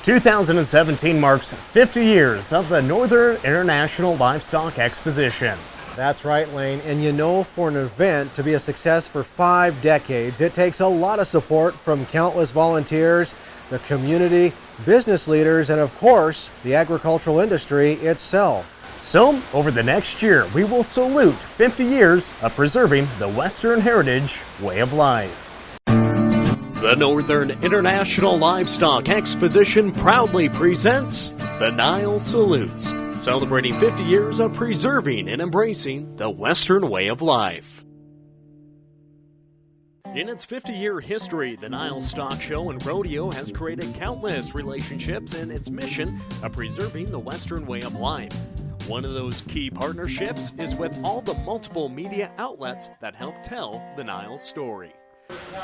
2017 marks 50 years of the Northern International Livestock Exposition. That's right, Lane. And you know, for an event to be a success for 5 decades, it takes a lot of support from countless volunteers, the community, business leaders, and of course, the agricultural industry itself. So, over the next year, we will salute 50 years of preserving the Western heritage way of life. The Northern International Livestock Exposition proudly presents the NILE Salutes, celebrating 50 years of preserving and embracing the Western way of life. In its 50-year history, the NILE Stock Show and Rodeo has created countless relationships in its mission of preserving the Western way of life. One of those key partnerships is with all the multiple media outlets that help tell the NILE story.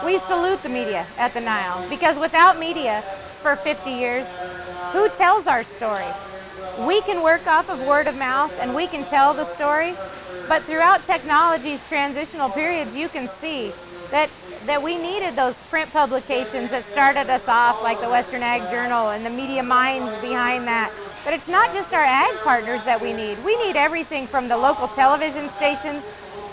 We salute the media at the NILE because without media for 50 years, who tells our story? We can work off of word of mouth and we can tell the story, but throughout technology's transitional periods, you can see that we needed those print publications that started us off, like the Western Ag Journal and the media minds behind that. But it's not just our ag partners that we need. We need everything from the local television stations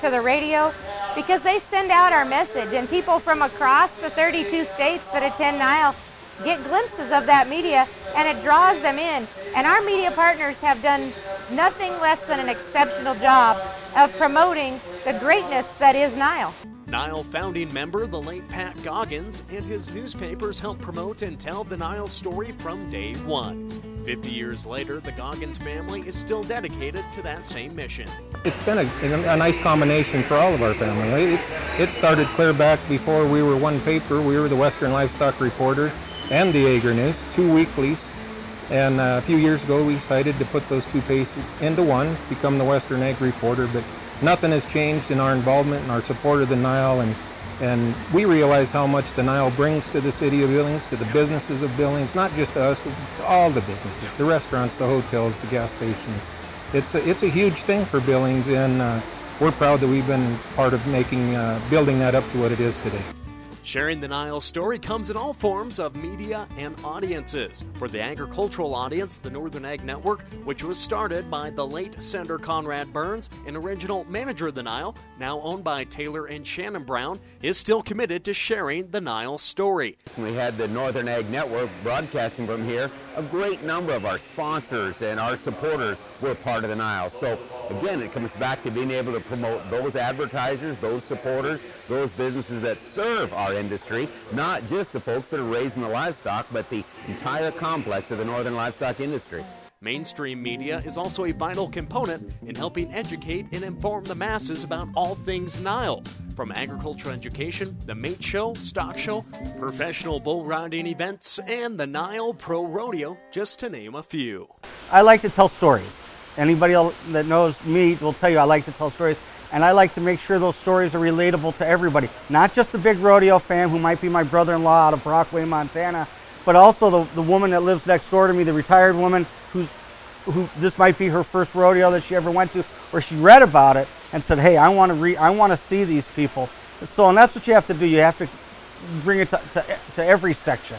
to the radio, because they send out our message, and people from across the 32 states that attend NILE get glimpses of that media, and it draws them in. And our media partners have done nothing less than an exceptional job of promoting the greatness that is NILE. NILE founding member, the late Pat Goggins, and his newspapers helped promote and tell the NILE story from day one. 50 years later, the Goggins family is still dedicated to that same mission. It's been a nice combination for all of our family. It started clear back before we were one paper. We were the Western Livestock Reporter and the Agri News, 2 weeklies. And a few years ago, we decided to put those two papers into one, become the Western Ag Reporter. But nothing has changed in our involvement and our support of the NILE, and we realize how much the NILE brings to the city of Billings, to the businesses of Billings, not just to us, to all the businesses, the restaurants, the hotels, the gas stations. It's a huge thing for Billings, and we're proud that we've been part of building that up to what it is today. Sharing the NILE story comes in all forms of media and audiences. For the agricultural audience, the Northern Ag Network, which was started by the late Senator Conrad Burns, an original manager of the NILE, now owned by Taylor and Shannon Brown, is still committed to sharing the NILE story. We had the Northern Ag Network broadcasting from here. A great number of our sponsors and our supporters were part of the NILE. So again, it comes back to being able to promote those advertisers, those supporters, those businesses that serve our industry, not just the folks that are raising the livestock, but the entire complex of the northern livestock industry. Mainstream media is also a vital component in helping educate and inform the masses about all things NILE. From agricultural education, the mate show, stock show, professional bull riding events, and the NILE Pro Rodeo, just to name a few. I like to tell stories. Anybody that knows me will tell you I like to tell stories, and I like to make sure those stories are relatable to everybody. Not just the big rodeo fan who might be my brother-in-law out of Brockway, Montana, but also the woman that lives next door to me, the retired woman who this might be her first rodeo that she ever went to, or she read about it and said, hey, I want to see these people. So, and that's what you have to do. You have to bring it to every section.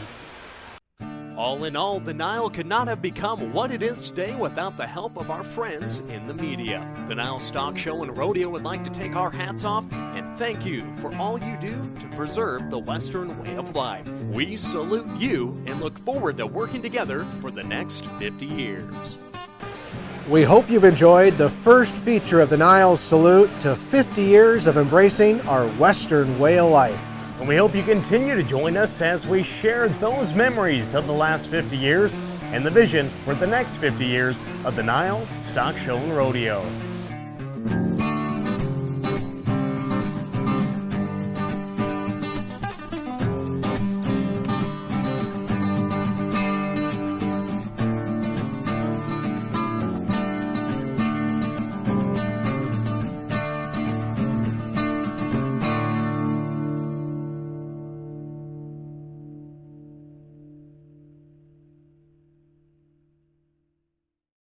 All in all, the NILE could not have become what it is today without the help of our friends in the media. The NILE Stock Show and Rodeo would like to take our hats off and thank you for all you do to preserve the Western way of life. We salute you and look forward to working together for the next 50 years. We hope you've enjoyed the first feature of the NILE Salute to 50 years of embracing our Western way of life. And we hope you continue to join us as we share those memories of the last 50 years and the vision for the next 50 years of the NILE Stock Show and Rodeo.